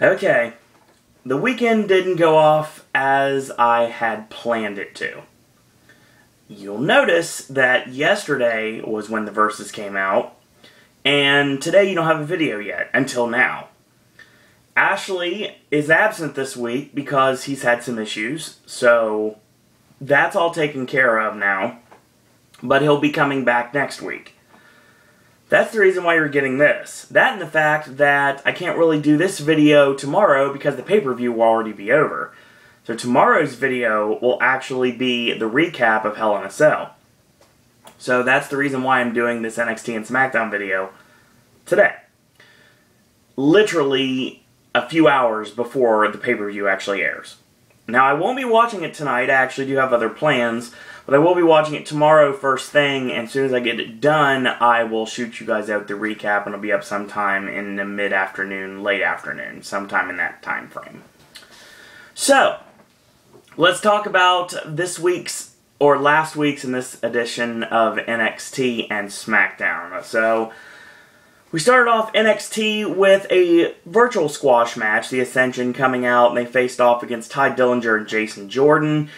Okay, the weekend didn't go off as I had planned it to. You'll notice that yesterday was when the Versus came out, and today you don't have a video yet, until now. Ashley is absent this week because he's had some issues, so that's all taken care of now, but he'll be coming back next week. That's the reason why you're getting this. That and the fact that I can't really do this video tomorrow because the pay-per-view will already be over. So tomorrow's video will actually be the recap of Hell in a Cell. So that's the reason why I'm doing this NXT and Smackdown video today. Literally a few hours before the pay-per-view actually airs. Now, I won't be watching it tonight. I actually do have other plans. But I will be watching it tomorrow first thing, and as soon as I get it done, I will shoot you guys out the recap, and it'll be up sometime in the mid-afternoon, late afternoon, sometime in that time frame. So, let's talk about this week's, or last week's in this edition of NXT and Smackdown. So, we started off NXT with a virtual squash match, the Ascension coming out, and they faced off against Tye Dillinger and Jason Jordan.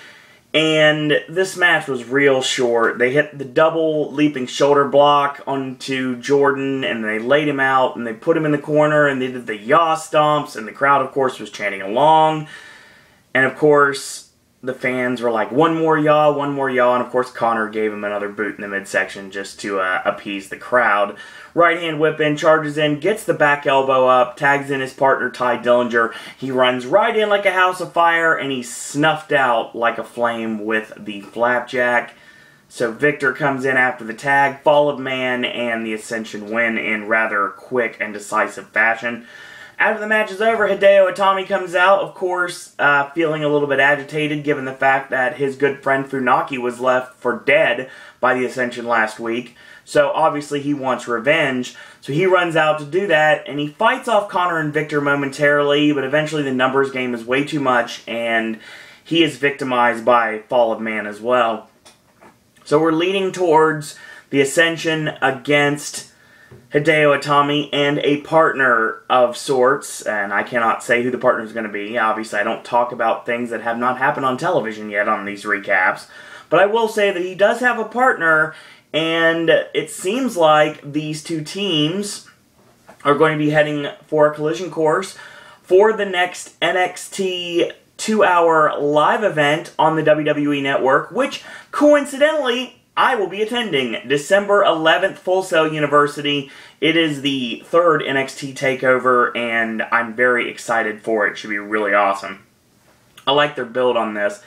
And this match was real short. They hit the double leaping shoulder block onto Jordan, and they laid him out, and they put him in the corner, and they did the yaw stomps, and the crowd, of course, was chanting along. And, of course, the fans were like, one more yaw, and, of course, Connor gave him another boot in the midsection just to appease the crowd. Right hand whip in, charges in, gets the back elbow up, tags in his partner, Tye Dillinger. He runs right in like a house of fire, and he's snuffed out like a flame with the flapjack. So Victor comes in after the tag, Fall of Man, and the Ascension win in rather quick and decisive fashion. After the match is over, Hideo Itami comes out, of course, feeling a little bit agitated given the fact that his good friend Funaki was left for dead by the Ascension last week. So obviously he wants revenge, so he runs out to do that, and he fights off Connor and Victor momentarily, but eventually the numbers game is way too much, and he is victimized by Fall of Man as well. So we're leading towards the Ascension against Hideo Itami and a partner of sorts, and I cannot say who the partner is going to be. Obviously, I don't talk about things that have not happened on television yet on these recaps, but I will say that he does have a partner, and it seems like these two teams are going to be heading for a collision course for the next NXT 2-hour live event on the WWE Network, which, coincidentally, I will be attending December 11th, Full Sail University. It is the third NXT takeover, and I'm very excited for it. It should be really awesome. I like their build on this.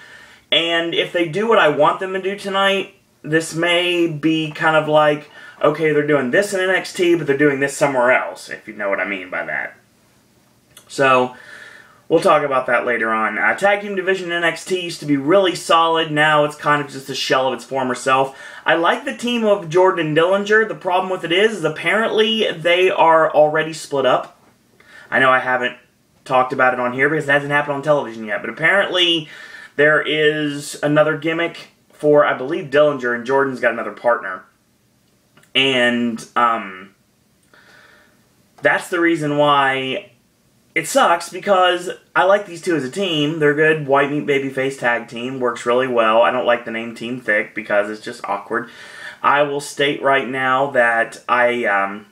And if they do what I want them to do tonight, this may be kind of like, okay, they're doing this in NXT, but they're doing this somewhere else, if you know what I mean by that. So, we'll talk about that later on. Tag Team Division NXT used to be really solid. Now it's kind of just a shell of its former self. I like the team of Jordan and Dillinger. The problem with it is apparently they are already split up. I know I haven't talked about it on here because it hasn't happened on television yet, but apparently there is another gimmick for, I believe, Dillinger, and Jordan's got another partner. And that's the reason why it sucks, because I like these two as a team. They're good white meat babyface tag team. Works really well. I don't like the name Team Thick because it's just awkward. I will state right now that I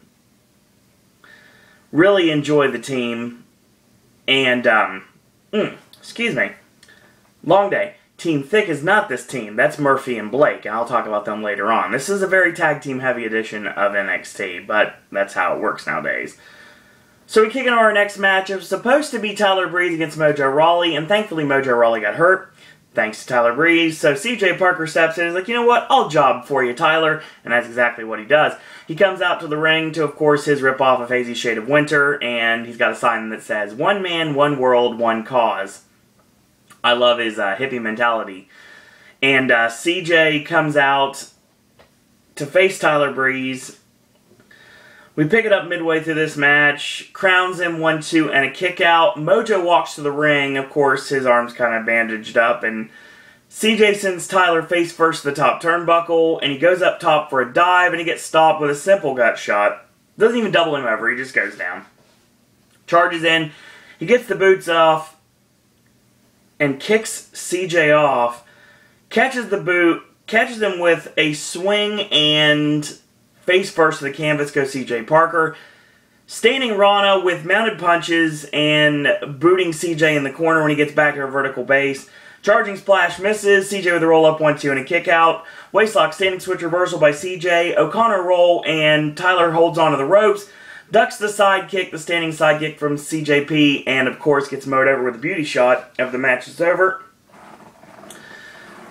really enjoy the team. And, excuse me. Long day. Team Thick is not this team. That's Murphy and Blake, and I'll talk about them later on. This is a very tag team heavy edition of NXT, but that's how it works nowadays. So we kick into our next match. It was supposed to be Tyler Breeze against Mojo Rawley, and thankfully Mojo Rawley got hurt, thanks to Tyler Breeze. So CJ Parker steps in and is like, you know what, I'll job for you, Tyler, and that's exactly what he does. He comes out to the ring to, of course, his ripoff of Hazy Shade of Winter, and he's got a sign that says, "One man, one world, one cause." I love his hippie mentality. And CJ comes out to face Tyler Breeze. We pick it up midway through this match, crowns him 1-2 and a kick out. Mojo walks to the ring, of course, his arm's kind of bandaged up, and CJ sends Tyler face first to the top turnbuckle, and he goes up top for a dive, and he gets stopped with a simple gut shot. Doesn't even double him over, he just goes down. Charges in, He gets the boots off and kicks CJ off, catches the boot, catches him with a swing, and face first to the canvas goes CJ Parker. Standing Rana with mounted punches and booting CJ in the corner when he gets back to a vertical base. Charging splash misses. CJ with a roll-up 1-2 and a kick-out. Waistlock standing switch reversal by CJ. O'Connor roll and Tyler holds onto the ropes. Ducks the side kick, the standing side kick from CJP, and of course gets mowed over with a beauty shot after the match is over.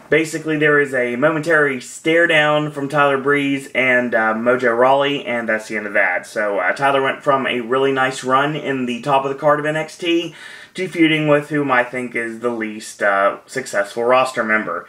Basically, there is a momentary stare down from Tyler Breeze and Mojo Rawley, and that's the end of that. So Tyler went from a really nice run in the top of the card of NXT to feuding with whom I think is the least successful roster member.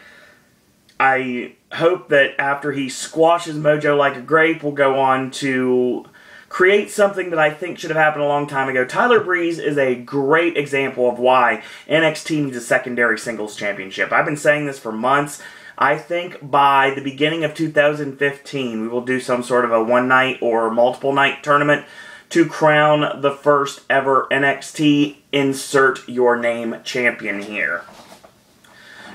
I hope that after he squashes Mojo like a grape, we'll go on to create something that I think should have happened a long time ago. Tyler Breeze is a great example of why NXT needs a secondary singles championship. I've been saying this for months. I think by the beginning of 2015, we will do some sort of a one-night or multiple-night tournament to crown the first ever NXT insert your name champion here.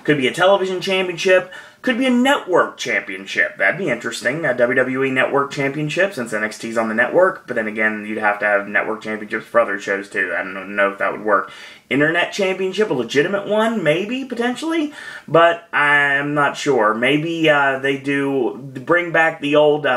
Could be a television championship. Could be a network championship. That'd be interesting. A WWE network championship, since NXT's on the network. But then again, you'd have to have network championships for other shows too. I don't know if that would work. Internet championship, a legitimate one, maybe, potentially. But I'm not sure. Maybe they do bring back the old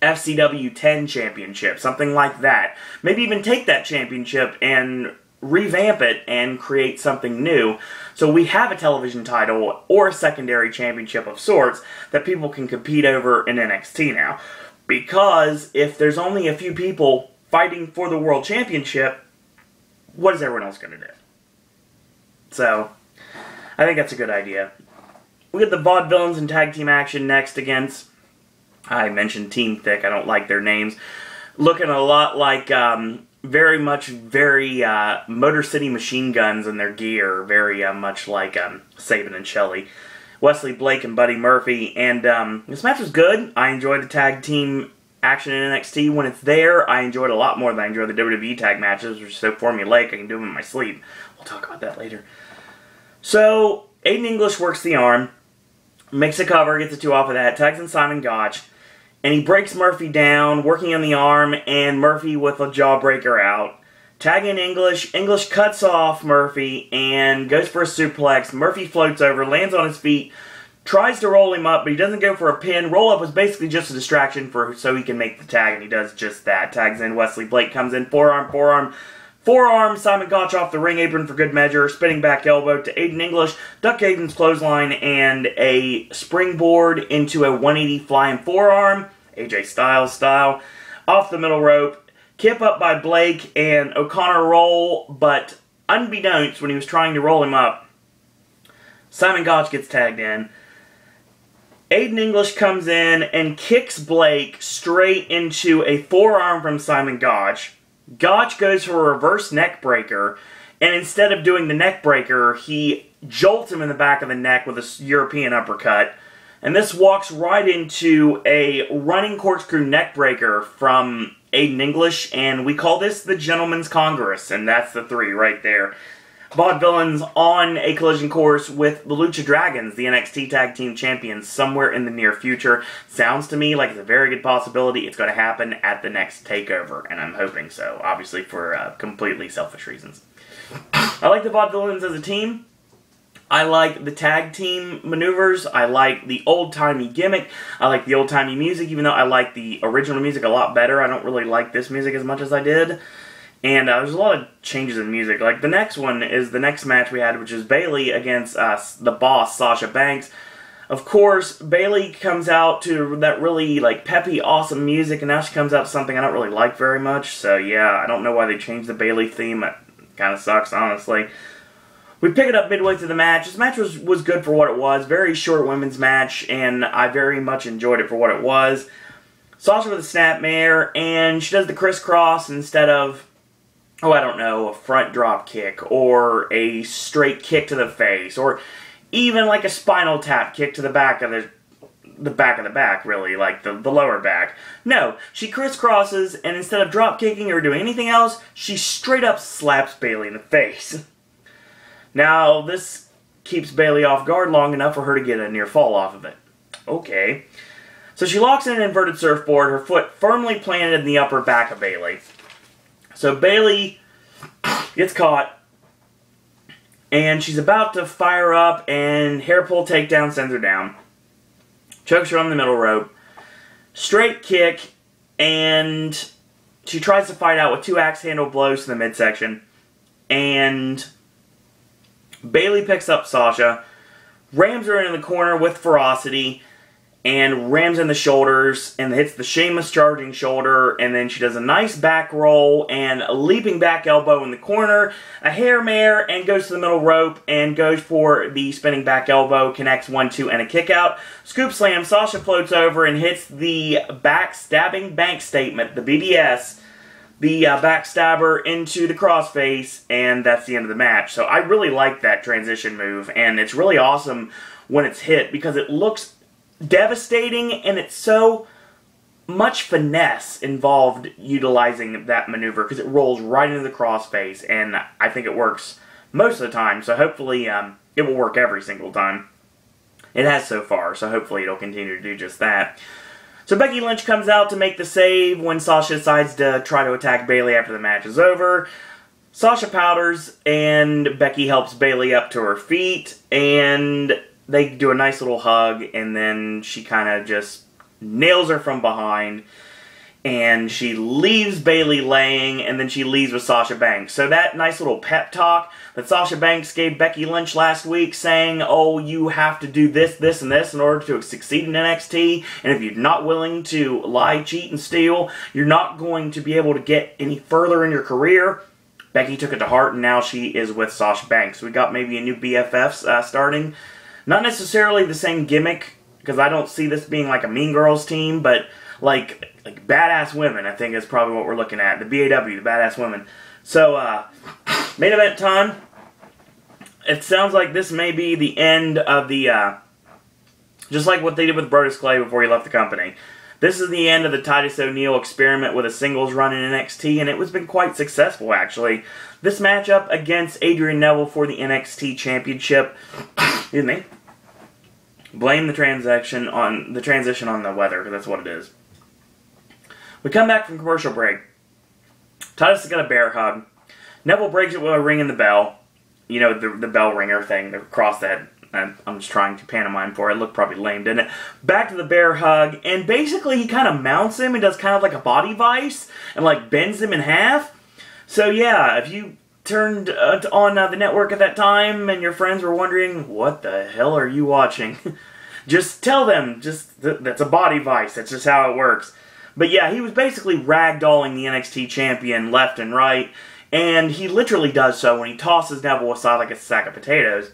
FCW 10 championship. Something like that. Maybe even take that championship and revamp it and create something new. So we have a television title or a secondary championship of sorts that people can compete over in NXT now. Because if there's only a few people fighting for the World Championship, what is everyone else going to do? So, I think that's a good idea. We get the Vaudevillains in tag team action next against, I mentioned Team Thick, I don't like their names, looking a lot like very Motor City Machine Guns in their gear, very much like Sabin and Shelley. Wesley Blake and Buddy Murphy, and this match was good. I enjoyed the tag team action in NXT when it's there. I enjoyed it a lot more than I enjoy the WWE tag matches, which are so formulaic I can do them in my sleep. We'll talk about that later. So, Aiden English works the arm, makes a cover, gets a 2 off of that, tags in Simon Gotch, and he breaks Murphy down, working on the arm, and Murphy with a jawbreaker out. Tagging English. English cuts off Murphy and goes for a suplex. Murphy floats over, lands on his feet, tries to roll him up, but he doesn't go for a pin. Roll-up was basically just a distraction so he can make the tag, and he does just that. Tags in. Wesley Blake comes in. Forearm. Simon Gotch off the ring apron for good measure. Spinning back elbow to Aiden English. Duck Aiden's clothesline and a springboard into a 180 flying forearm. AJ Styles style. Off the middle rope. Kip up by Blake and O'Connor roll, but unbeknownst when he was trying to roll him up, Simon Gotch gets tagged in. Aiden English comes in and kicks Blake straight into a forearm from Simon Gotch. Gotch goes for a reverse neck breaker, and instead of doing the neck breaker, he jolts him in the back of the neck with a European uppercut. And this walks right into a running corkscrew neck breaker from Aiden English, and we call this the Gentleman's Congress, and that's the 3 right there. Vaudevillains on a collision course with the Lucha Dragons, the NXT Tag Team Champions, somewhere in the near future. Sounds to me like it's a very good possibility it's going to happen at the next TakeOver, and I'm hoping so, obviously for completely selfish reasons. I like the Vaudevillains as a team. I like the tag team maneuvers. I like the old-timey gimmick. I like the old-timey music, even though I like the original music a lot better. I don't really like this music as much as I did. And there's a lot of changes in music. Like, the next one is the next match we had, which is Bayley against the boss, Sasha Banks. Of course, Bayley comes out to that really, like, peppy, awesome music, and now she comes out to something I don't really like very much. So, yeah, I don't know why they changed the Bayley theme. It kind of sucks, honestly. We pick it up midway through the match. This match was good for what it was. Very short women's match, and I very much enjoyed it for what it was. Sasha with a snapmare, and she does the crisscross instead of, oh, I don't know, a front drop kick, or a straight kick to the face, or even like a spinal tap kick to the back of the the back of the back, really, like the lower back. No, she crisscrosses, and instead of drop kicking or doing anything else, she straight up slaps Bayley in the face. Now, this keeps Bayley off guard long enough for her to get a near fall off of it. Okay. So she locks in an inverted surfboard, her foot firmly planted in the upper back of Bayley. So Bayley gets caught, and she's about to fire up, and hair pull takedown sends her down. Chokes her on the middle rope. Straight kick, and she tries to fight out with 2 axe handle blows to the midsection. And Bayley picks up Sasha, rams her into the corner with ferocity, and rams in the shoulders, and hits the Sheamus charging shoulder, and then she does a nice back roll, and a leaping back elbow in the corner, a hair mare, and goes to the middle rope, and goes for the spinning back elbow, connects 1-2, and a kick out. Scoop slam, Sasha floats over, and hits the backstabbing bank statement, the BBS, the backstabber into the crossface, and that's the end of the match. So I really like that transition move, and it's really awesome when it's hit, because it looks devastating, and it's so much finesse involved utilizing that maneuver, because it rolls right into the crossface, and I think it works most of the time, so hopefully it will work every single time. It has so far, so hopefully it'll continue to do just that. So Becky Lynch comes out to make the save when Sasha decides to try to attack Bayley after the match is over. Sasha powders, and Becky helps Bayley up to her feet, and they do a nice little hug, and then she kind of just nails her from behind, and she leaves Bayley laying, and then she leaves with Sasha Banks. So that nice little pep talk that Sasha Banks gave Becky Lynch last week, saying, oh, you have to do this, this, and this in order to succeed in NXT, and if you're not willing to lie, cheat, and steal, you're not going to be able to get any further in your career. Becky took it to heart, and now she is with Sasha Banks. We got maybe a new BFFs starting. Not necessarily the same gimmick, because I don't see this being like a Mean Girls team, but like badass women, I think is probably what we're looking at. The BAW, the badass women. So, main event time. It sounds like this may be the end of the, just like what they did with Brodus Clay before he left the company. This is the end of the Titus O'Neil experiment with a singles run in NXT, and it has been quite successful, actually. This matchup against Adrian Neville for the NXT Championship, excuse me, blame the transition on the weather, because that's what it is. We come back from commercial break. Titus has got a bear hug. Neville breaks it with a ring in the bell. You know, the bell ringer thing, the cross that I'm just trying to pantomime for. It looked probably lame, didn't it? Back to the bear hug, and basically he kind of mounts him and does kind of like a body vice, and like bends him in half. So yeah, if you turned on the network at that time and your friends were wondering, what the hell are you watching? Just tell them, that's a body vice, that's just how it works. But yeah, he was basically ragdolling the NXT champion left and right, and he literally does so when he tosses Neville aside like a sack of potatoes.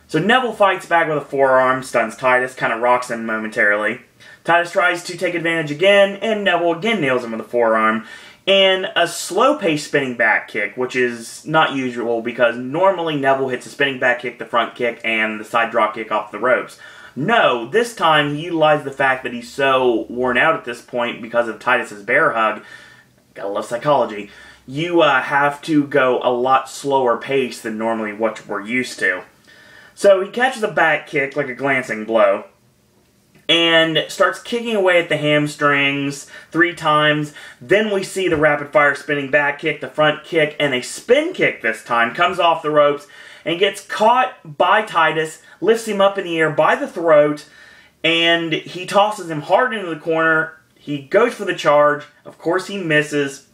So Neville fights back with a forearm, stuns Titus, kind of rocks him momentarily. Titus tries to take advantage again, and Neville again nails him with a forearm. And a slow-paced spinning back kick, which is not usual because normally Neville hits a spinning back kick, the front kick, and the side drop kick off the ropes. No, this time he utilized the fact that he's so worn out at this point because of Titus's bear hug. Gotta love psychology. You have to go a lot slower pace than normally what we're used to. So he catches a back kick like a glancing blow, and starts kicking away at the hamstrings 3 times. Then we see the rapid-fire spinning back kick, the front kick, and a spin kick this time. Comes off the ropes and gets caught by Titus, lifts him up in the air by the throat, and he tosses him hard into the corner. He goes for the charge. Of course, he misses.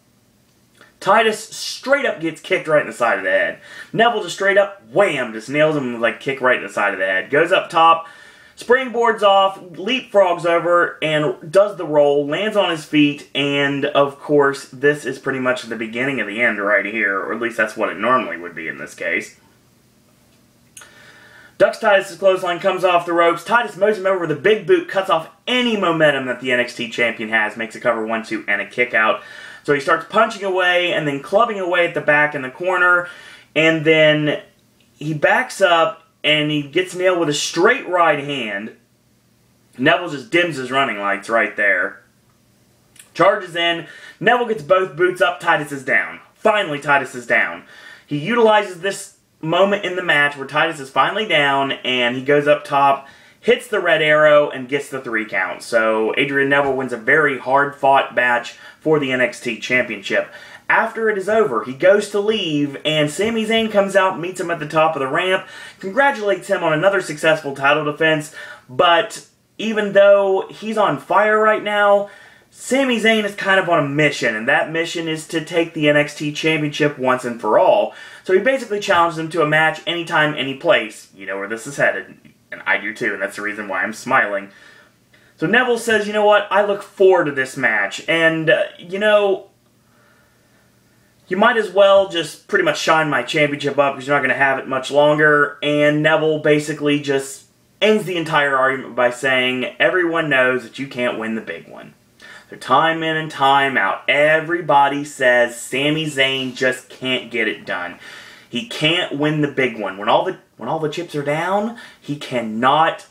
Titus straight up gets kicked right in the side of the head. Neville just straight up, wham, just nails him with like kick right in the side of the head. Goes up top. Springboards off, leapfrogs over, and does the roll, lands on his feet, and of course, this is pretty much the beginning of the end right here, or at least that's what it normally would be in this case. Ducks Titus' clothesline, comes off the ropes. Titus mows him over with a big boot, cuts off any momentum that the NXT champion has, makes a cover 1-2 and a kick out. So he starts punching away and then clubbing away at the back in the corner, and then he backs up and he gets nailed with a straight right hand, Neville just dims his running lights right there. Charges in. Neville gets both boots up. Titus is down. Finally, Titus is down. He utilizes this moment in the match where Titus is finally down, and he goes up top, hits the red arrow, and gets the 3 count. So Adrian Neville wins a very hard-fought match for the NXT Championship. After it is over, he goes to leave, and Sami Zayn comes out, meets him at the top of the ramp, congratulates him on another successful title defense, but even though he's on fire right now, Sami Zayn is kind of on a mission, and that mission is to take the NXT Championship once and for all. So he basically challenged him to a match anytime, any place. You know where this is headed, and I do too, and that's the reason why I'm smiling. So Neville says, you know what, I look forward to this match, and, you know, you might as well just pretty much shine my championship up because you're not going to have it much longer. And Neville basically just ends the entire argument by saying, everyone knows that you can't win the big one. So time in and time out, everybody says Sami Zayn just can't get it done. He can't win the big one. When all the chips are down, he cannot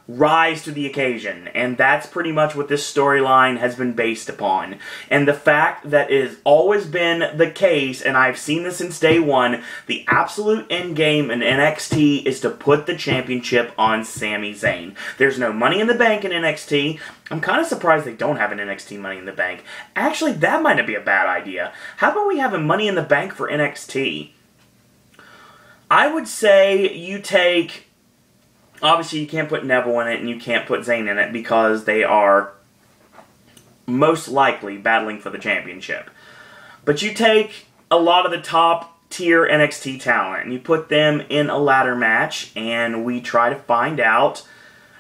rise to the occasion, and that's pretty much what this storyline has been based upon. And the fact that it has always been the case, and I've seen this since day one, the absolute end game in NXT is to put the championship on Sami Zayn. There's no Money in the Bank in NXT. I'm kind of surprised they don't have an NXT Money in the Bank. Actually, that might not be a bad idea. How about we have a Money in the Bank for NXT? I would say you take... Obviously, you can't put Neville in it, and you can't put Zayn in it, because they are most likely battling for the championship. But you take a lot of the top-tier NXT talent, and you put them in a ladder match, and we try to find out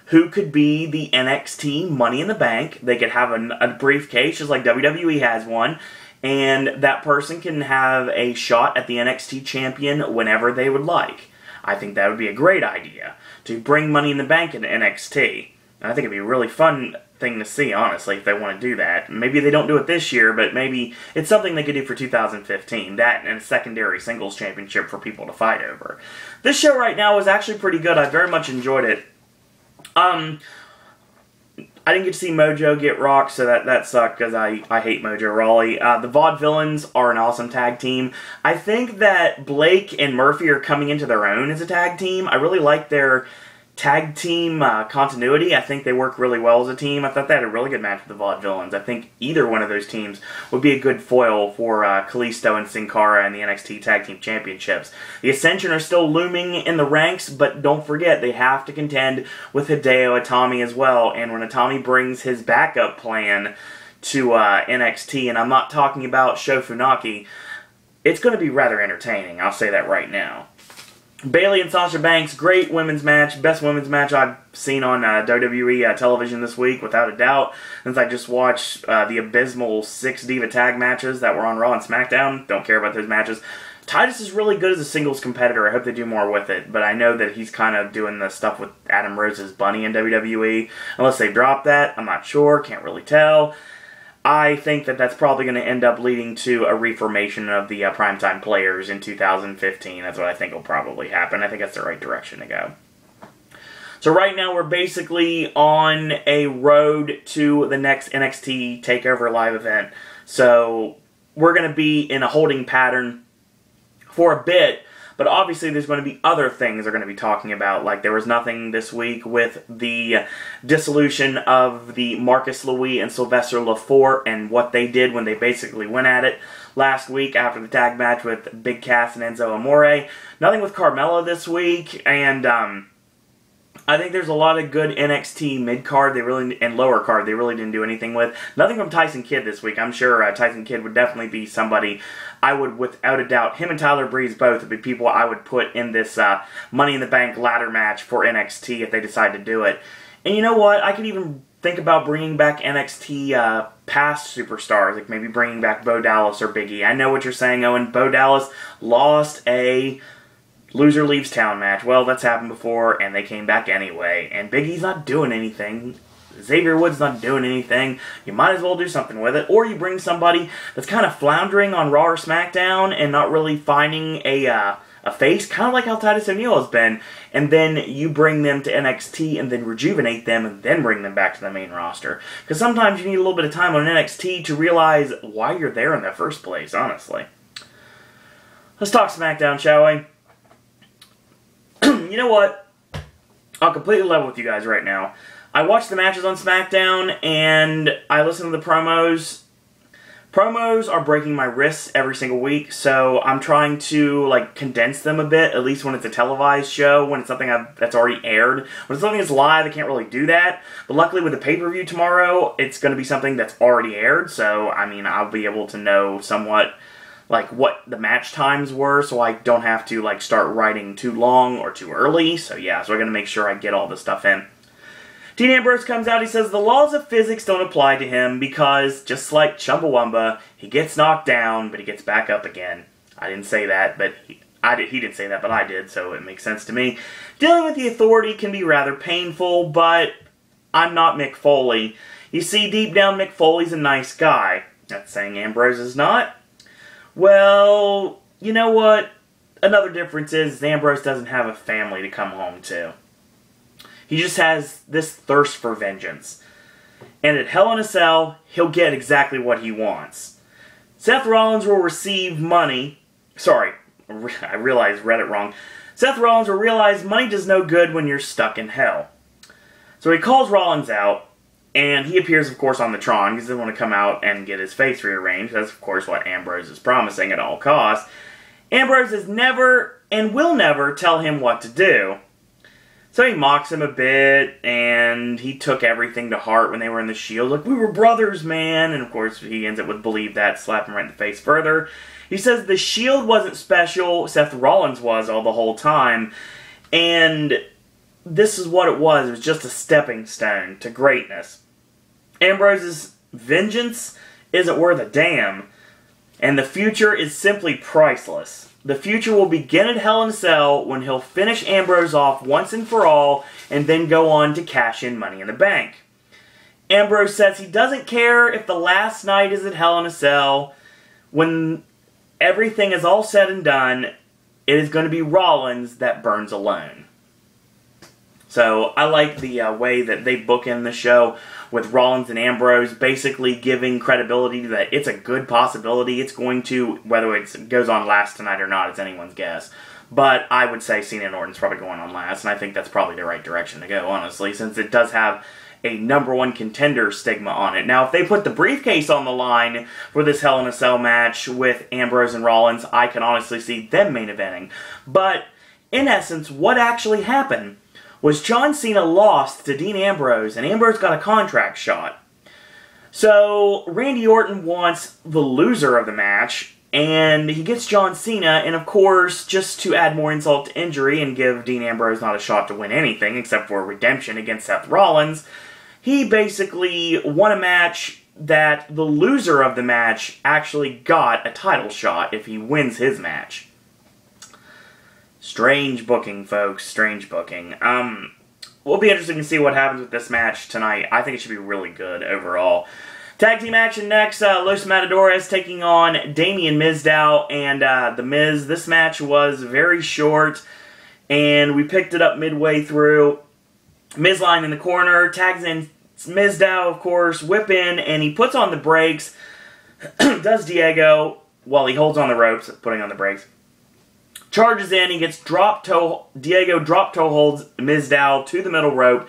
who could be the NXT Money in the Bank. They could have a briefcase, just like WWE has one, and that person can have a shot at the NXT champion whenever they would like. I think that would be a great idea, to bring Money in the Bank into NXT. And I think it'd be a really fun thing to see, honestly, if they want to do that. Maybe they don't do it this year, but maybe it's something they could do for 2015. That and a secondary singles championship for people to fight over. This show right now is actually pretty good. I very much enjoyed it. I didn't get to see Mojo get rocked, so that sucked, because I hate Mojo Rawley. The Vaudevillains are an awesome tag team. I think that Blake and Murphy are coming into their own as a tag team. I really like their tag team continuity. I think they work really well as a team. I thought they had a really good match with the Vaudevillains. I think either one of those teams would be a good foil for Kalisto and Sin Cara in the NXT Tag Team Championships. The Ascension are still looming in the ranks, but don't forget, they have to contend with Hideo Itami as well. And when Itami brings his backup plan to NXT, and I'm not talking about Sho Funaki, it's going to be rather entertaining. I'll say that right now. Bayley and Sasha Banks, great women's match. Best women's match I've seen on WWE television this week, without a doubt. Since I just watched the abysmal 6 Diva tag matches that were on Raw and Smackdown. Don't care about those matches. Titus is really good as a singles competitor. I hope they do more with it. But I know that he's kind of doing the stuff with Adam Rose's Bunny in WWE. Unless they drop that, I'm not sure. Can't really tell. I think that that's probably going to end up leading to a reformation of the Primetime Players in 2015. That's what I think will probably happen. I think that's the right direction to go. So right now we're basically on a road to the next NXT TakeOver Live event. So we're going to be in a holding pattern for a bit. But obviously there's going to be other things they're going to be talking about. Like there was nothing this week with the dissolution of the Marcus Louis and Sylvester Lafort and what they did when they basically went at it last week after the tag match with Big Cass and Enzo Amore. Nothing with Carmella this week, and I think there's a lot of good NXT mid-card and lower card they really didn't do anything with. Nothing from Tyson Kidd this week. I'm sure Tyson Kidd would definitely be somebody I would, without a doubt, him and Tyler Breeze both would be people I would put in this Money in the Bank ladder match for NXT if they decide to do it. And you know what? I could even think about bringing back NXT past superstars, like maybe bringing back Bo Dallas or Big E. I know what you're saying, Owen. Bo Dallas lost a loser leaves town match. Well, that's happened before, and they came back anyway. And Big E's not doing anything. Xavier Woods not doing anything. You might as well do something with it. Or you bring somebody that's kind of floundering on Raw or SmackDown and not really finding a a face, kind of like how Titus O'Neil has been, and then you bring them to NXT and then rejuvenate them and then bring them back to the main roster. Because sometimes you need a little bit of time on NXT to realize why you're there in the first place, honestly. Let's talk SmackDown, shall we? You know what? I'll completely level with you guys right now. I watch the matches on SmackDown and I listen to the promos. Promos are breaking my wrists every single week, so I'm trying to like condense them a bit, at least when it's a televised show, when it's something that's already aired. When it's something that's live, I can't really do that. But luckily with the pay-per-view tomorrow, it's going to be something that's already aired, so I mean, I'll be able to know somewhat like what the match times were, so I don't have to like start writing too long or too early. So yeah, so I'm going to make sure I get all this stuff in. Dean Ambrose comes out, he says the laws of physics don't apply to him because, just like Chumbawamba, he gets knocked down, but he gets back up again. I didn't say that, but he didn't say that, but I did, so it makes sense to me. Dealing with the Authority can be rather painful, but I'm not Mick Foley. You see, deep down, Mick Foley's a nice guy. That's saying Ambrose is not. Well, you know what? Another difference is Ambrose doesn't have a family to come home to. He just has this thirst for vengeance. And at Hell in a Cell, he'll get exactly what he wants. Seth Rollins will receive money. Sorry, I realized, read it wrong. Seth Rollins will realize money does no good when you're stuck in hell. So he calls Rollins out, and he appears, of course, on the Tron, because he doesn't want to come out and get his face rearranged. That's, of course, what Ambrose is promising at all costs. Ambrose has never, and will never, tell him what to do. So he mocks him a bit, and he took everything to heart when they were in the Shield. Like, we were brothers, man. And, of course, he ends up with believe that, slap him right in the face further. He says the Shield wasn't special, Seth Rollins was all the whole time. And this is what it was. It was just a stepping stone to greatness. Ambrose's vengeance isn't worth a damn. And the future is simply priceless. The future will begin at Hell in a Cell when he'll finish Ambrose off once and for all and then go on to cash in Money in the Bank. Ambrose says he doesn't care if the last night is at Hell in a Cell. When everything is all said and done, it is going to be Rollins that burns alone. So I like the way that they bookend the show with Rollins and Ambrose basically giving credibility that it's a good possibility. It's going to, whether it goes on last tonight or not, it's anyone's guess. But I would say Cena and Orton's probably going on last, and I think that's probably the right direction to go, honestly, since it does have a #1 contender stigma on it. Now, if they put the briefcase on the line for this Hell in a Cell match with Ambrose and Rollins, I can honestly see them main eventing. But, in essence, what actually happened was John Cena lost to Dean Ambrose, and Ambrose got a contract shot. So, Randy Orton wants the loser of the match, and he gets John Cena, and of course, just to add more insult to injury and give Dean Ambrose not a shot to win anything, except for redemption against Seth Rollins, he basically won a match that the loser of the match actually got a title shot if he wins his match. Strange booking, folks. Strange booking. We'll be interested to see what happens with this match tonight. I think it should be really good overall. Tag team action next. Los Matadores taking on Damien Mizdow and The Miz. This match was very short, and we picked it up midway through. Miz line in the corner. Tags in Mizdow, of course. Whip in, and he puts on the brakes. Does Diego while he holds on the ropes, putting on the brakes. Charges in, he gets drop toe, Diego drop toe holds Mizdow to the middle rope.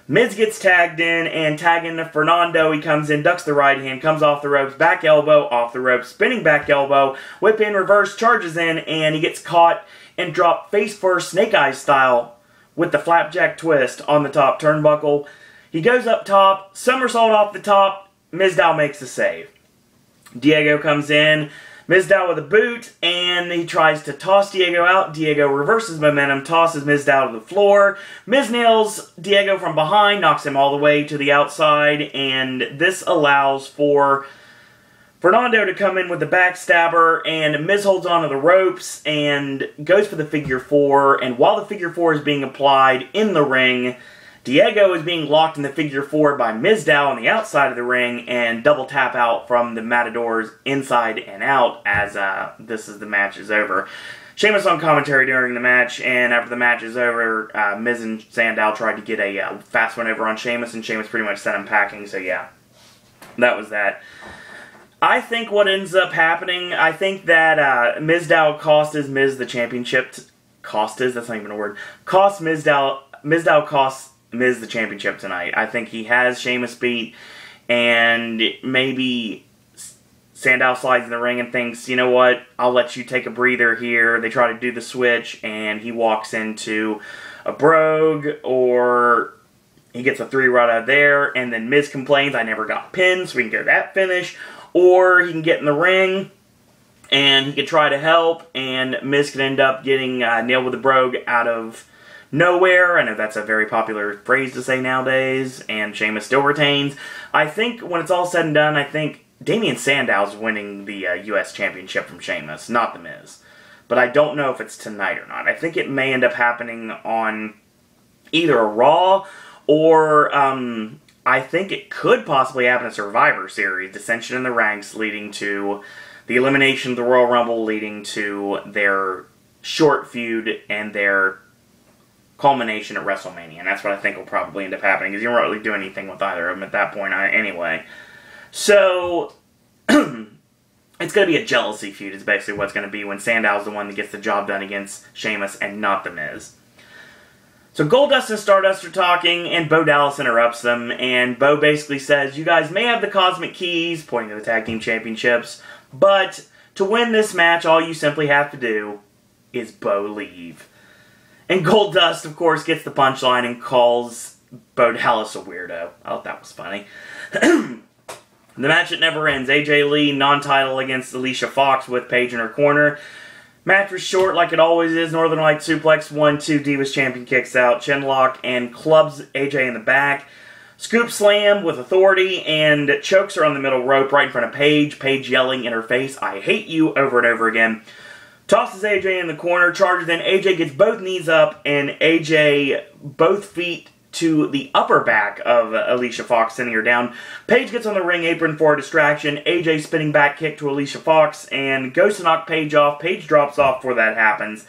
Miz gets tagged in, and tagging to Fernando, he comes in, ducks the right hand, comes off the ropes, back elbow, off the ropes, spinning back elbow, whip in, reverse, charges in, and he gets caught and dropped face first, Snake Eyes style, with the flapjack twist on the top turnbuckle. He goes up top, somersault off the top, Mizdow makes the save. Diego comes in, Mizdow with a boot, and he tries to toss Diego out. Diego reverses momentum, tosses Mizdow to the floor. Miz nails Diego from behind, knocks him all the way to the outside, and this allows for Fernando to come in with the backstabber, and Miz holds onto the ropes and goes for the figure four, and while the figure four is being applied in the ring, Diego is being locked in the figure four by Mizdow on the outside of the ring, and double tap out from the Matadors inside and out as the match is over. Sheamus on commentary during the match, and after the match is over, Miz and Sandow tried to get a fast one over on Sheamus, and Sheamus pretty much sent him packing, so yeah. That was that. I think what ends up happening, I think that Mizdow cost Miz the championship. That's not even a word. Mizdow cost Miz the championship tonight. I think he has Sheamus beat, and maybe Sandow slides in the ring and thinks, you know what, I'll let you take a breather here. They try to do the switch, and he walks into a brogue, or he gets a 3 right out of there, and then Miz complains, I never got pinned, so we can get that finish. Or he can get in the ring, and he could try to help, and Miz could end up getting nailed with a brogue out of nowhere. I know that's a very popular phrase to say nowadays, and Sheamus still retains. I think when it's all said and done, I think Damien Sandow's winning the U.S. Championship from Sheamus, not The Miz. But I don't know if it's tonight or not. I think it may end up happening on either a Raw, or I think it could possibly happen in Survivor Series, dissension in the ranks leading to the elimination of the Royal Rumble, leading to their short feud and their culmination at WrestleMania. And that's what I think will probably end up happening, because you don't really do anything with either of them at that point anyway. So, it's going to be a jealousy feud is basically what's going to be when Sandow's the one that gets the job done against Sheamus and not The Miz. So Goldust and Stardust are talking, and Bo Dallas interrupts them, and Bo basically says, you guys may have the Cosmic Keys, pointing to the Tag Team Championships, but to win this match, all you simply have to do is Bo leave. And Goldust, of course, gets the punchline and calls Bo Dallas a weirdo. I thought that was funny. The match that never ends. AJ Lee, non-title against Alicia Fox with Paige in her corner. Match was short like it always is. Northern Light suplex, 1-2, Divas champion kicks out. Chinlock and clubs AJ in the back. Scoop slam with authority, and chokes her on the middle rope right in front of Paige. Paige yelling in her face, I hate you, over and over again. Tosses AJ in the corner, charges in. AJ gets both knees up, and AJ both feet to the upper back of Alicia Fox, sending her down. Paige gets on the ring apron for a distraction. AJ spinning back kick to Alicia Fox and goes to knock Paige off. Paige drops off before that happens.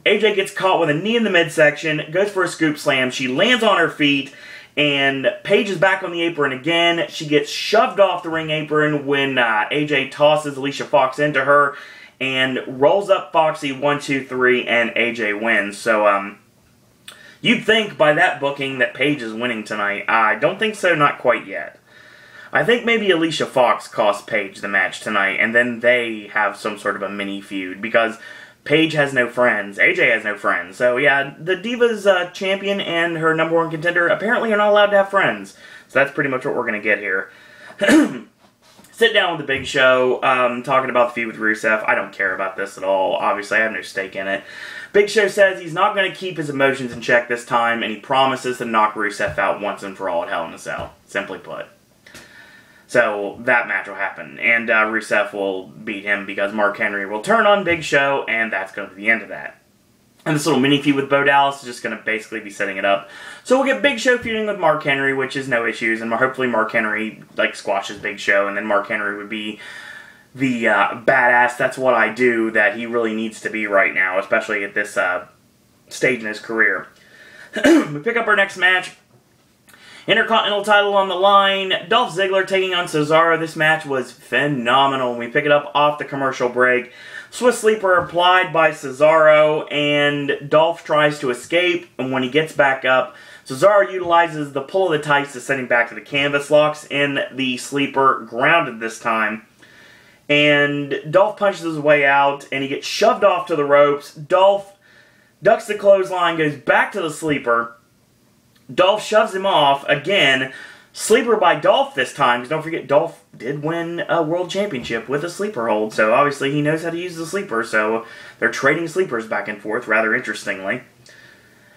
AJ gets caught with a knee in the midsection, goes for a scoop slam. She lands on her feet, and Paige is back on the apron again. She gets shoved off the ring apron when AJ tosses Alicia Fox into her and rolls up Foxy 1, 2, 3, and AJ wins. So, you'd think by that booking that Paige is winning tonight. I don't think so, not quite yet. I think maybe Alicia Fox cost Paige the match tonight, and then they have some sort of a mini feud, because Paige has no friends, AJ has no friends. So yeah, the Divas champion and her #1 contender apparently are not allowed to have friends. So that's pretty much what we're going to get here. Sit down with the Big Show, talking about the feud with Rusev. I don't care about this at all. Obviously, I have no stake in it. Big Show says he's not going to keep his emotions in check this time, and he promises to knock Rusev out once and for all at Hell in a Cell, simply put. So, that match will happen, and Rusev will beat him because Mark Henry will turn on Big Show, and that's going to be the end of that. And this little mini feud with Bo Dallas is just going to basically be setting it up. So we'll get Big Show feuding with Mark Henry, which is no issues, and hopefully Mark Henry squashes Big Show, and then Mark Henry would be the badass, that's what I do, that he really needs to be right now, especially at this stage in his career. We pick up our next match. Intercontinental title on the line. Dolph Ziggler taking on Cesaro. This match was phenomenal. We pick it up off the commercial break. Swiss Sleeper applied by Cesaro, and Dolph tries to escape, and when he gets back up, Cesaro utilizes the pull of the tights to send him back to the canvas, locks in the Sleeper, grounded this time. And Dolph punches his way out, and he gets shoved off to the ropes. Dolph ducks the clothesline, goes back to the Sleeper. Dolph shoves him off again. Sleeper by Dolph this time, because don't forget, Dolph did win a world championship with a sleeper hold, so obviously he knows how to use the sleeper, so they're trading sleepers back and forth, rather interestingly.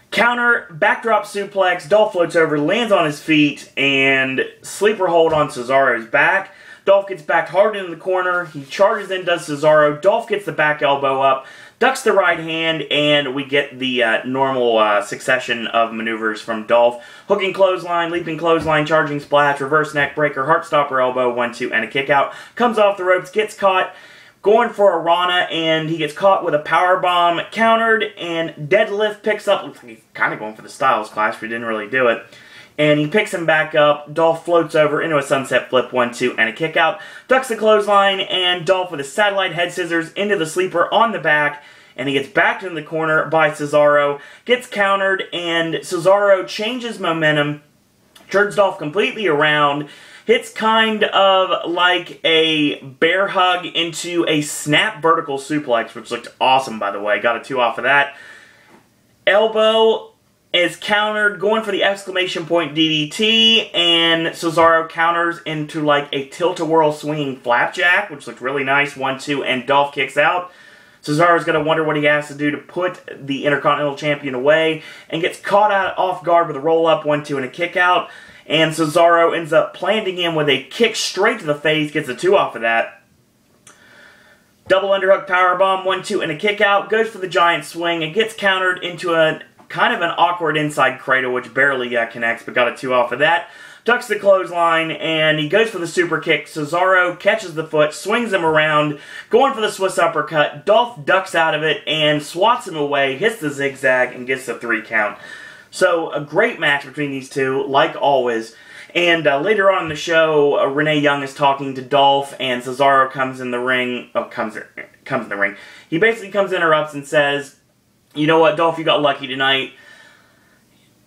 Counter, backdrop suplex, Dolph floats over, lands on his feet, and sleeper hold on Cesaro's back. Dolph gets backed hard into the corner, he charges in, does Cesaro, Dolph gets the back elbow up, ducks the right hand, and we get the normal succession of maneuvers from Dolph. Hooking clothesline, leaping clothesline, charging splash, reverse neck breaker, heart stopper elbow, 1-2, and a kick out. Comes off the ropes, gets caught. going for a Rana, and he gets caught with a powerbomb, countered, and deadlift picks up. Looks like he's kind of going for the Styles Clash, but he didn't really do it. And he picks him back up. Dolph floats over into a sunset flip, 1-2, and a kick out. Ducks the clothesline, and Dolph with a satellite head scissors into the sleeper on the back. And he gets backed in the corner by Cesaro. Gets countered, and Cesaro changes momentum. Turns Dolph completely around. Hits kind of like a bear hug into a snap vertical suplex, which looked awesome, by the way. Got a 2 off of that. Elbow is countered, going for the exclamation point DDT, and Cesaro counters into like a tilt-a-whirl swinging flapjack, which looked really nice, 1-2, and Dolph kicks out. Cesaro's going to wonder what he has to do to put the Intercontinental Champion away, and gets caught out off guard with a roll-up, 1-2, and a kick out, and Cesaro ends up planting him with a kick straight to the face, gets a 2 off of that. Double underhook powerbomb, 1-2, and a kick out, goes for the giant swing, and gets countered into a kind of an awkward inside cradle, which barely connects, but got a 2 off of that. Ducks the clothesline, and he goes for the super kick. Cesaro catches the foot, swings him around, going for the Swiss uppercut. Dolph ducks out of it and swats him away, hits the zigzag, and gets the 3 count. So, a great match between these two, like always. And later on in the show, Renee Young is talking to Dolph, and Cesaro comes in the ring. Oh, comes in the ring. He basically interrupts and says, "You know what, Dolph, you got lucky tonight.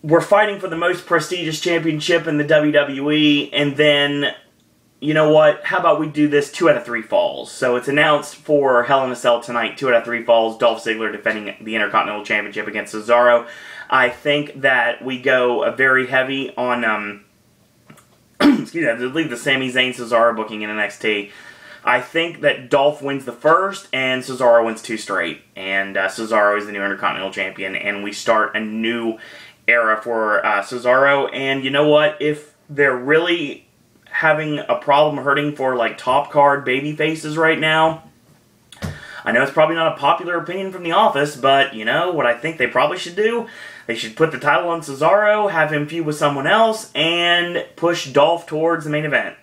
We're fighting for the most prestigious championship in the WWE, and then, you know what, how about we do this 2 out of 3 falls?" So it's announced for Hell in a Cell tonight, 2 out of 3 falls, Dolph Ziggler defending the Intercontinental Championship against Cesaro. I think that we go very heavy on, excuse me, I believe the Sami Zayn Cesaro booking in NXT. I think that Dolph wins the first, and Cesaro wins 2 straight. And Cesaro is the new Intercontinental Champion, and we start a new era for Cesaro. And you know what? If they're really having a problem hurting for, like, top card baby faces right now, I know it's probably not a popular opinion from The Office, but, you know, what I think they probably should do? They should put the title on Cesaro, have him feud with someone else, and push Dolph towards the main event.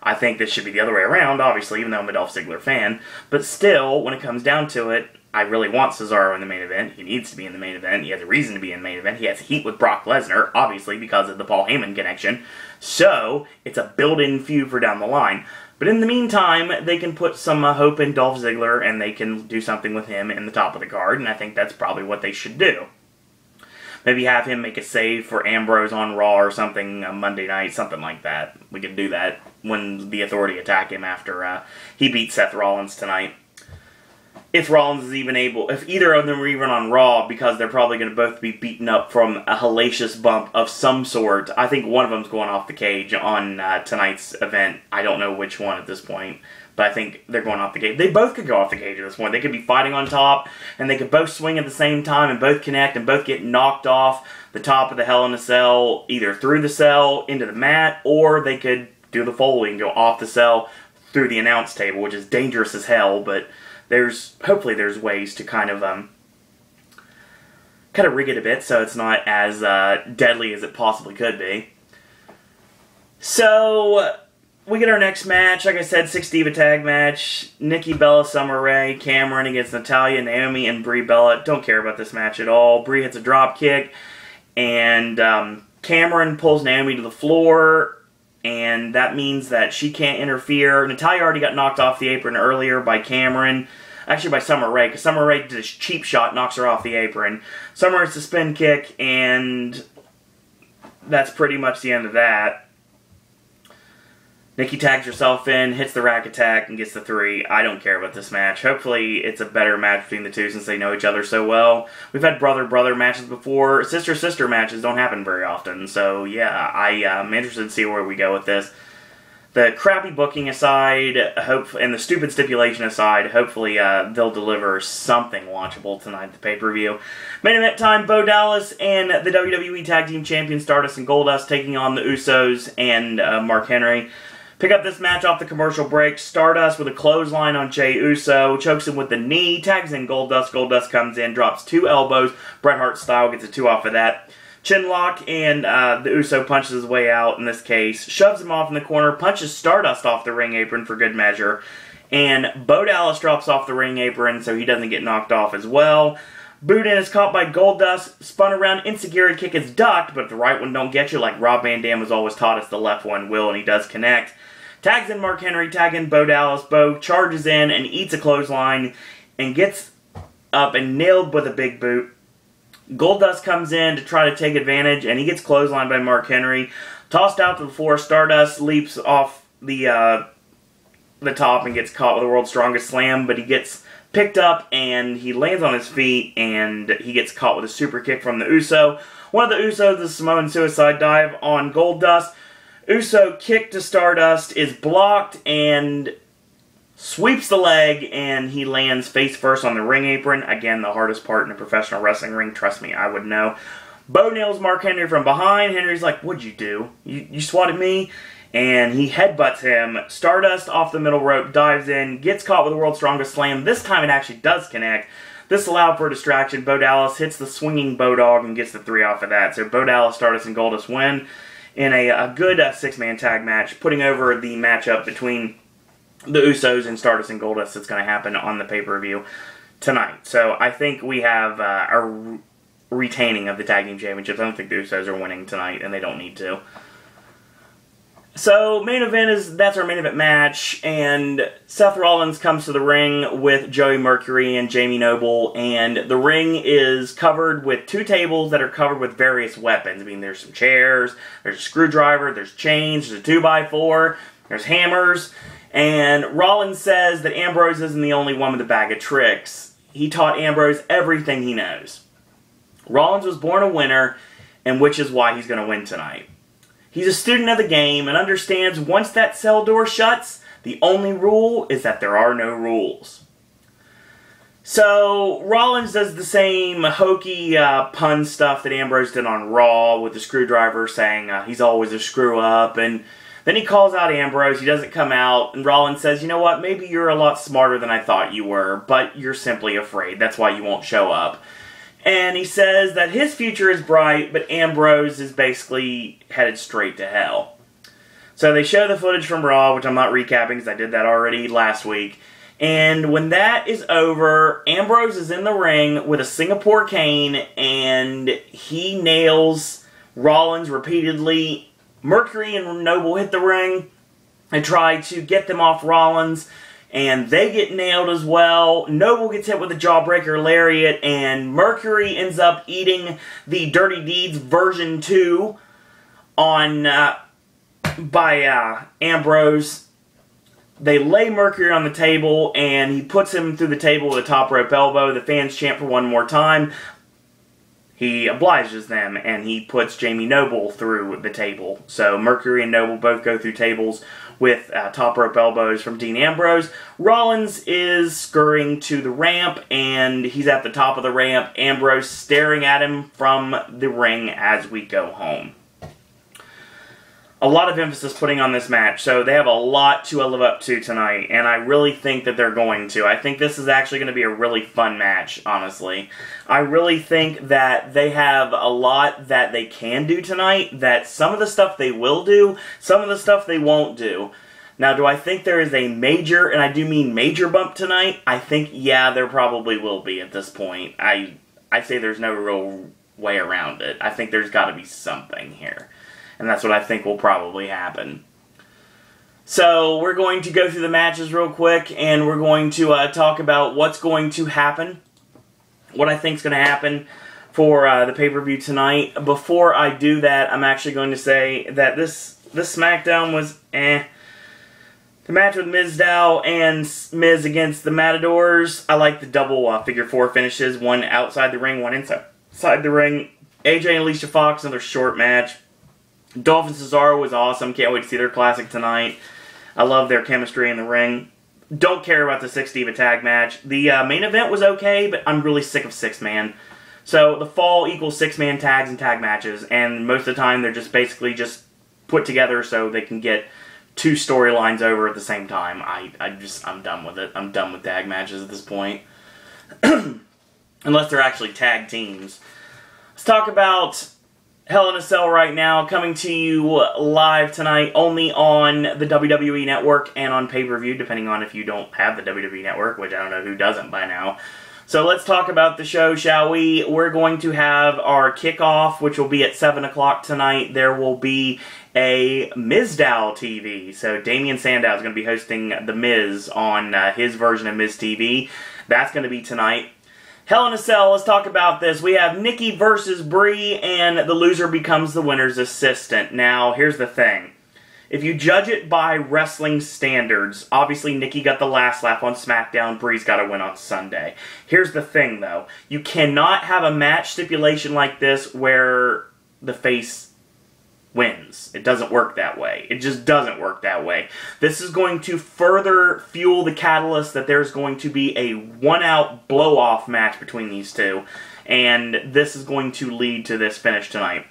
I think this should be the other way around, obviously, even though I'm a Dolph Ziggler fan. But still, when it comes down to it, I really want Cesaro in the main event. He needs to be in the main event. He has a reason to be in the main event. He has heat with Brock Lesnar, obviously, because of the Paul Heyman connection. So, it's a built-in feud for down the line. But in the meantime, they can put some hope in Dolph Ziggler, and they can do something with him in the top of the card, and I think that's probably what they should do. Maybe have him make a save for Ambrose on Raw or something Monday night, something like that. We can do that when the Authority attack him after he beats Seth Rollins tonight. If Rollins is even able, if either of them are even on Raw, because they're probably going to both be beaten up from a hellacious bump of some sort. I think one of them's going off the cage on tonight's event. I don't know which one at this point, but I think they're going off the cage. They both could go off the cage at this point. They could be fighting on top, and they could both swing at the same time, and both connect, and both get knocked off the top of the Hell in a Cell, either through the cell, into the mat, or they could do the Foley and go off the cell through the announce table, which is dangerous as hell, but hopefully there's ways to kind of rig it a bit so it's not as deadly as it possibly could be. So, we get our next match. Like I said, 6-Diva tag match. Nikki Bella, Summer Rae, Cameron against Natalya, Naomi, and Brie Bella. Don't care about this match at all. Brie hits a drop kick, and Cameron pulls Naomi to the floor, and that means that she can't interfere. Natalya already got knocked off the apron earlier by Cameron. Actually, by Summer Rae, because Summer Rae did a cheap shot, knocks her off the apron. Summer hits a spin kick, and that's pretty much the end of that. Nikki tags herself in, hits the rack attack, and gets the 3. I don't care about this match. Hopefully, it's a better match between the two since they know each other so well. We've had brother-brother matches before. Sister-sister matches don't happen very often. So, yeah, I'm interested to see where we go with this. The crappy booking aside, and the stupid stipulation aside, hopefully they'll deliver something watchable tonight at the pay-per-view. Main event time, Bo Dallas and the WWE Tag Team Champions Stardust and Goldust taking on the Usos and Mark Henry. Pick up this match off the commercial break. Stardust with a clothesline on Jey Uso, chokes him with the knee, tags in Goldust. Goldust comes in, drops 2 elbows, Bret Hart style, gets a 2 off of that. Chinlock, and the Uso punches his way out in this case, shoves him off in the corner, punches Stardust off the ring apron for good measure, and Bo Dallas drops off the ring apron so he doesn't get knocked off as well. Boudin is caught by Goldust, spun around, insecurity kick is ducked, but if the right one don't get you, like Rob Van Dam has always taught us, the left one will, and he does connect. Tags in Mark Henry, tag in Bo Dallas. Bo charges in and eats a clothesline and gets up and nailed with a big boot. Goldust comes in to try to take advantage, and he gets clotheslined by Mark Henry. Tossed out to the floor, Stardust leaps off the top and gets caught with the World's Strongest Slam, but he gets picked up and he lands on his feet and he gets caught with a super kick from the Uso. One of the Usos, the Samoan suicide dive on Goldust. Uso kick to Stardust is blocked and sweeps the leg, and he lands face first on the ring apron. Again, the hardest part in a professional wrestling ring. Trust me, I would know. Bo nails Mark Henry from behind. Henry's like, what'd you do? You swatted me? And he headbutts him. Stardust off the middle rope, dives in, gets caught with the World's Strongest Slam. This time it actually does connect. This allowed for a distraction. Bo Dallas hits the swinging Bodog and gets the 3 off of that. So Bo Dallas, Stardust, and Goldust win in a good 6-man tag match, putting over the matchup between the Usos and Stardust and Goldust that's going to happen on the pay-per-view tonight. So I think we have a retaining of the tag team championships. I don't think the Usos are winning tonight, and they don't need to. So, main event that's our main event match, and Seth Rollins comes to the ring with Joey Mercury and Jamie Noble, and the ring is covered with 2 tables that are covered with various weapons. I mean, there's some chairs, there's a screwdriver, there's chains, there's a 2x4, there's hammers, and Rollins says that Ambrose isn't the only one with a bag of tricks. He taught Ambrose everything he knows. Rollins was born a winner, and which is why he's going to win tonight. He's a student of the game and understands once that cell door shuts, the only rule is that there are no rules. So, Rollins does the same hokey pun stuff that Ambrose did on Raw with the screwdriver, saying he's always a screw-up, and then he calls out Ambrose, he doesn't come out, and Rollins says, you know what, maybe you're a lot smarter than I thought you were, but you're simply afraid, that's why you won't show up. And he says that his future is bright, but Ambrose is basically headed straight to hell. So they show the footage from Raw, which I'm not recapping because I did that already last week. And when that is over, Ambrose is in the ring with a Singapore cane, and he nails Rollins repeatedly. Mercury and Noble hit the ring and try to get them off Rollins, and they get nailed as well. Noble gets hit with a jawbreaker lariat, and Mercury ends up eating the Dirty Deeds version 2 by Ambrose. They lay Mercury on the table, and he puts him through the table with a top rope elbow. The fans chant for one more time. He obliges them, and he puts Jamie Noble through the table. So Mercury and Noble both go through tables with top rope elbows from Dean Ambrose. Rollins is scurrying to the ramp, and he's at the top of the ramp. Ambrose staring at him from the ring as we go home. A lot of emphasis putting on this match, so they have a lot to live up to tonight, and I really think that they're going to. I think this is actually going to be a really fun match, honestly. I really think that they have a lot that they can do tonight, that some of the stuff they will do, some of the stuff they won't do. Now, do I think there is a major, and I do mean major bump tonight? I think, yeah, there probably will be at this point. I say there's no real way around it. I think there's got to be something here. And that's what I think will probably happen. So, we're going to go through the matches real quick, and we're going to talk about what's going to happen, what I think is going to happen for the pay-per-view tonight. Before I do that, I'm actually going to say that this Smackdown was The match with Mizdow and Miz against the Matadors, I like the double figure 4 finishes, one outside the ring, one inside the ring. AJ and Alicia Fox, another short match. Dolph and Cesaro was awesome. Can't wait to see their classic tonight. I love their chemistry in the ring. Don't care about the 6-Diva tag match. The main event was okay, but I'm really sick of 6-man. So the fall equals 6-man tags and tag matches, and most of the time they're just basically just put together so they can get 2 storylines over at the same time. I'm done with it. I'm done with tag matches at this point. Unless they're actually tag teams. Let's talk about Hell in a Cell right now, coming to you live tonight only on the WWE Network and on pay-per-view, depending on if you don't have the WWE Network, which I don't know who doesn't by now. So let's talk about the show, shall we? We're going to have our kickoff, which will be at 7 o'clock tonight. There will be a Mizdow TV. So Damien Sandow is going to be hosting The Miz on his version of Miz TV. That's going to be tonight. Hell in a Cell, let's talk about this. We have Nikki versus Brie, and the loser becomes the winner's assistant. Now, here's the thing. If you judge it by wrestling standards, obviously Nikki got the last laugh on Smackdown, Brie's got to win on Sunday. Here's the thing, though. You cannot have a match stipulation like this where the face wins. It doesn't work that way. It just doesn't work that way. This is going to further fuel the catalyst that there's going to be a one-out blow-off match between these two, and this is going to lead to this finish tonight.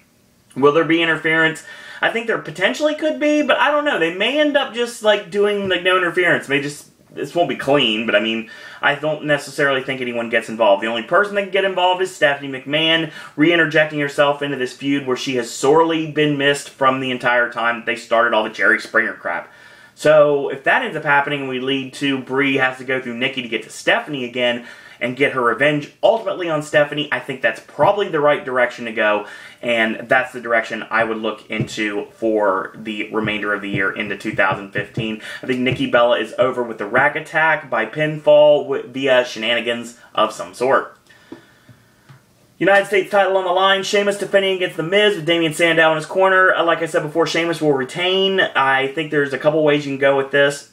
Will there be interference? I think there potentially could be, but I don't know. They may end up just like doing like no interference. This won't be clean, but I mean, I don't necessarily think anyone gets involved. The only person that can get involved is Stephanie McMahon, re-interjecting herself into this feud where she has sorely been missed from the entire time that they started all the Jerry Springer crap. So, if that ends up happening and we lead to Brie has to go through Nikki to get to Stephanie again and get her revenge ultimately on Stephanie, I think that's probably the right direction to go, and that's the direction I would look into for the remainder of the year into 2015. I think Nikki Bella is over with the Rack Attack by pinfall via shenanigans of some sort. United States title on the line, Sheamus defending against The Miz with Damien Sandow in his corner. Like I said before, Sheamus will retain. I think there's a couple ways you can go with this.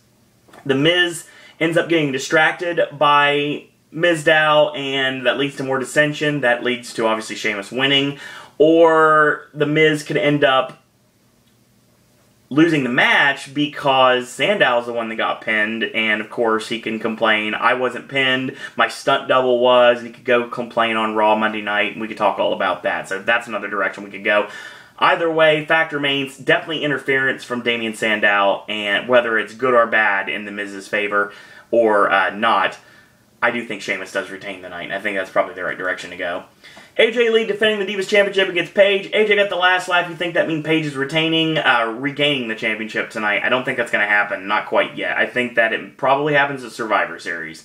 The Miz ends up getting distracted by Mizdow, and that leads to more dissension. That leads to, obviously, Sheamus winning. Or The Miz could end up losing the match because Sandow's the one that got pinned, and of course he can complain, I wasn't pinned, my stunt double was, and he could go complain on Raw Monday night, and we could talk all about that. So that's another direction we could go. Either way, fact remains, definitely interference from Damien Sandow, and whether it's good or bad in The Miz's favor or not, I do think Sheamus does retain the night, and I think that's probably the right direction to go. AJ Lee defending the Divas Championship against Paige. AJ got the last laugh. You think that means Paige is regaining the championship tonight? I don't think that's going to happen. Not quite yet. I think that it probably happens at Survivor Series.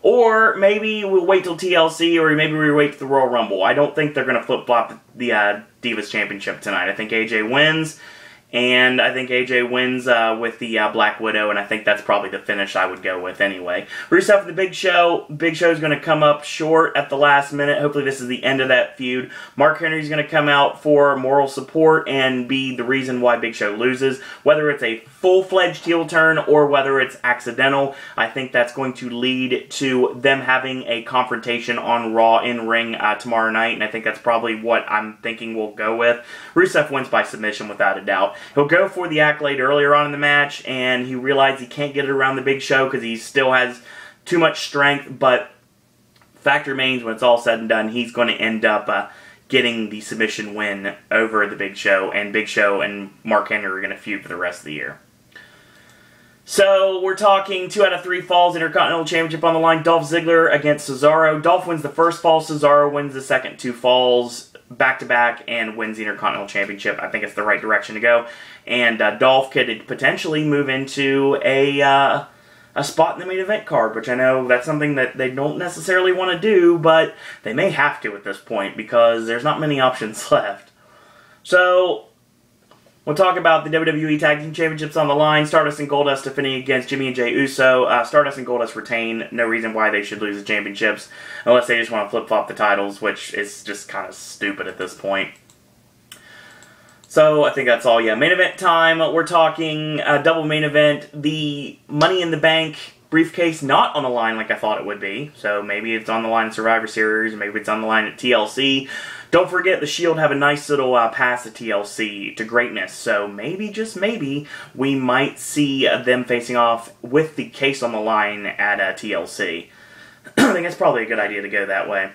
Or maybe we'll wait till TLC, or maybe we wait till the Royal Rumble. I don't think they're going to flip-flop the Divas Championship tonight. I think AJ wins. And I think AJ wins with the Black Widow, and I think that's probably the finish I would go with anyway. Rusev and the Big Show. Big Show's going to come up short at the last minute. Hopefully this is the end of that feud. Mark Henry's going to come out for moral support and be the reason why Big Show loses. Whether it's a full-fledged heel turn or whether it's accidental, I think that's going to lead to them having a confrontation on Raw in-ring tomorrow night, and I think that's probably what I'm thinking we'll go with. Rusev wins by submission without a doubt. He'll go for the accolade earlier on in the match, and he realized he can't get it around the Big Show because he still has too much strength, but fact remains, when it's all said and done, he's going to end up getting the submission win over the Big Show, and Big Show and Mark Henry are going to feud for the rest of the year. So, we're talking 2 out of 3 falls, Intercontinental Championship on the line, Dolph Ziggler against Cesaro. Dolph wins the first fall, Cesaro wins the second 2 falls, back-to-back, and wins the Intercontinental Championship. I think it's the right direction to go. And Dolph could potentially move into a spot in the main event card, which I know that's something that they don't necessarily want to do, but they may have to at this point because there's not many options left. So, we'll talk about the WWE Tag Team Championships on the line. Stardust and Goldust defending against Jimmy and Jey Uso. Stardust and Goldust retain. No reason why they should lose the championships unless they just want to flip-flop the titles, which is just kind of stupid at this point. So, I think that's all. Yeah, main event time. We're talking double main event. The Money in the Bank briefcase not on the line like I thought it would be. So, maybe it's on the line at Survivor Series, maybe it's on the line at TLC. Don't forget, the Shield have a nice little pass at TLC to greatness, so maybe, just maybe, we might see them facing off with the case on the line at TLC. I think it's probably a good idea to go that way.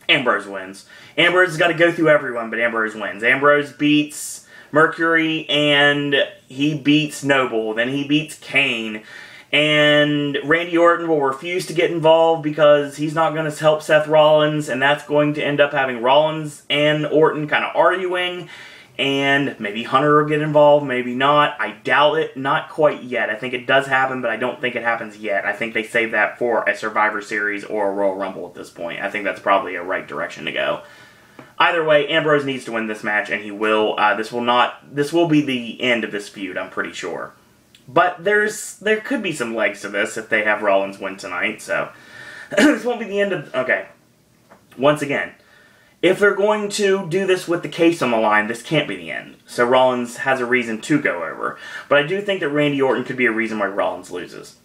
Ambrose wins. Ambrose has got to go through everyone, but Ambrose wins. Ambrose beats Mercury, and he beats Noble. Then he beats Kane. And Randy Orton will refuse to get involved because he's not going to help Seth Rollins, and that's going to end up having Rollins and Orton kind of arguing, and maybe Hunter will get involved, maybe not. I doubt it, not quite yet. I think it does happen, but I don't think it happens yet. I think they save that for a Survivor Series or a Royal Rumble at this point. I think that's probably a right direction to go. Either way, Ambrose needs to win this match, and he will. This will be the end of this feud, I'm pretty sure. But there could be some legs to this if they have Rollins win tonight, so this won't be the end of... Okay, once again, if they're going to do this with the case on the line, this can't be the end. So Rollins has a reason to go over. But I do think that Randy Orton could be a reason why Rollins loses.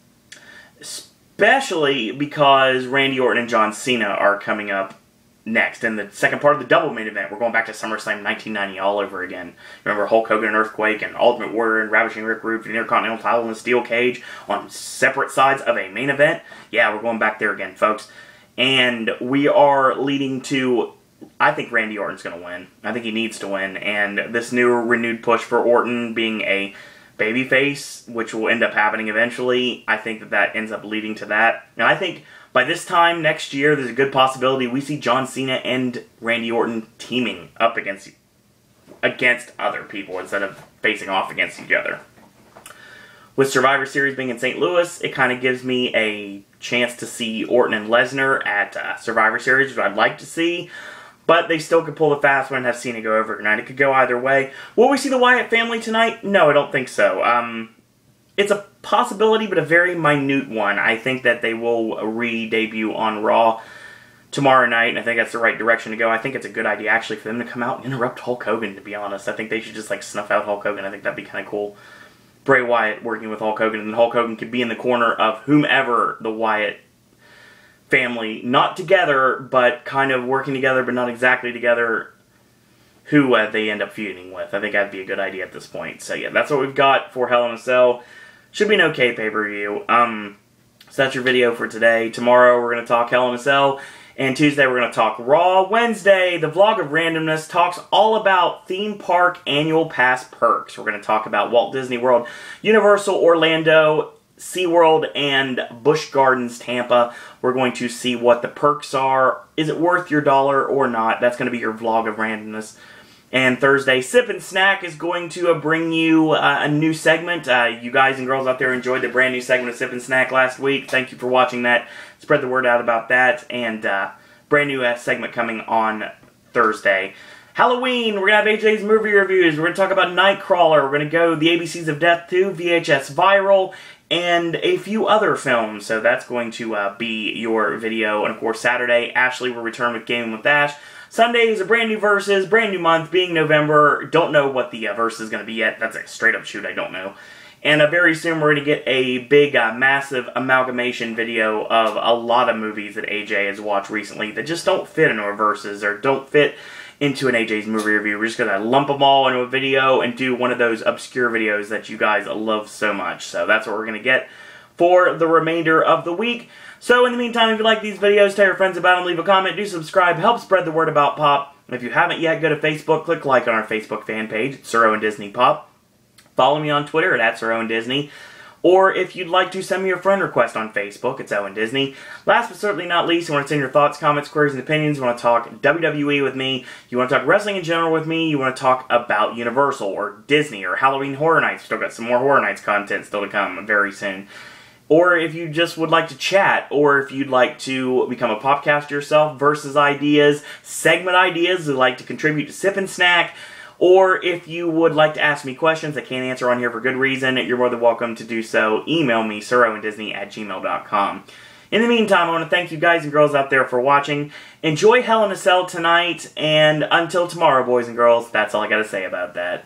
Especially because Randy Orton and John Cena are coming up next, in the second part of the double main event. We're going back to SummerSlam 1990 all over again. Remember Hulk Hogan and Earthquake and Ultimate Warrior and Ravishing Rick Rude for the Intercontinental title in the steel cage on separate sides of a main event? Yeah, we're going back there again, folks. And we are leading to... I think Randy Orton's going to win. I think he needs to win. And this new renewed push for Orton being a babyface, which will end up happening eventually, I think that ends up leading to that. And I think by this time next year, there's a good possibility we see John Cena and Randy Orton teaming up against other people instead of facing off against each other. With Survivor Series being in St. Louis, it kind of gives me a chance to see Orton and Lesnar at Survivor Series, which I'd like to see. But they still could pull the fast one and have Cena go over tonight. It could go either way. Will we see the Wyatt family tonight? No, I don't think so. It's a possibility, but a very minute one. I think that they will re-debut on Raw tomorrow night, and I think that's the right direction to go. I think it's a good idea, actually, for them to come out and interrupt Hulk Hogan, to be honest. I think they should just, snuff out Hulk Hogan. I think that'd be kind of cool. Bray Wyatt working with Hulk Hogan, and Hulk Hogan could be in the corner of whomever the Wyatt family, not together, but kind of working together, but not exactly together, who they end up feuding with. I think that'd be a good idea at this point. So yeah, that's what we've got for Hell in a Cell. Should be an okay pay-per-view. So that's your video for today. Tomorrow we're going to talk Hell in a Cell, and Tuesday we're going to talk Raw. Wednesday, the Vlog of Randomness talks all about theme park annual pass perks. We're going to talk about Walt Disney World, Universal Orlando, SeaWorld, and Busch Gardens Tampa. We're going to see what the perks are. Is it worth your dollar or not? That's going to be your Vlog of Randomness. And Thursday, Sip and Snack is going to bring you a new segment. You guys and girls out there enjoyed the brand new segment of Sip and Snack last week. Thank you for watching that. Spread the word out about that. And brand new segment coming on Thursday. Halloween, we're going to have AJ's movie reviews. We're going to talk about Nightcrawler. We're going to go The ABCs of Death 2, VHS Viral, and a few other films. So that's going to be your video. And of course, Saturday, Ashley will return with Gaming with Ash. Sunday is a brand new Versus, brand new month, being November. Don't know what the Versus is going to be yet. That's a straight up shoot, I don't know. And very soon we're going to get a big, massive amalgamation video of a lot of movies that AJ has watched recently that just don't fit into a Versus or don't fit into an AJ's movie review. We're just going to lump them all into a video and do one of those obscure videos that you guys love so much. So that's what we're going to get for the remainder of the week. So in the meantime, if you like these videos, tell your friends about them, leave a comment, do subscribe, help spread the word about Pop. If you haven't yet, go to Facebook, click like on our Facebook fan page, it's Sir Owen Disney Pop. Follow me on Twitter at Sir Owen Disney. Or if you'd like to send me a friend request on Facebook, it's Owen Disney. Last but certainly not least, you want to send your thoughts, comments, queries, and opinions. You want to talk WWE with me. You want to talk wrestling in general with me. You want to talk about Universal or Disney or Halloween Horror Nights. Still got some more Horror Nights content still to come very soon. Or if you just would like to chat, or if you'd like to become a popcaster yourself, Versus ideas, segment ideas, you'd like to contribute to Sip and Snack, or if you would like to ask me questions I can't answer on here for good reason, you're more than welcome to do so. Email me, SirOwenDisney@gmail.com. In the meantime, I want to thank you guys and girls out there for watching. Enjoy Hell in a Cell tonight, and until tomorrow, boys and girls, that's all I got to say about that.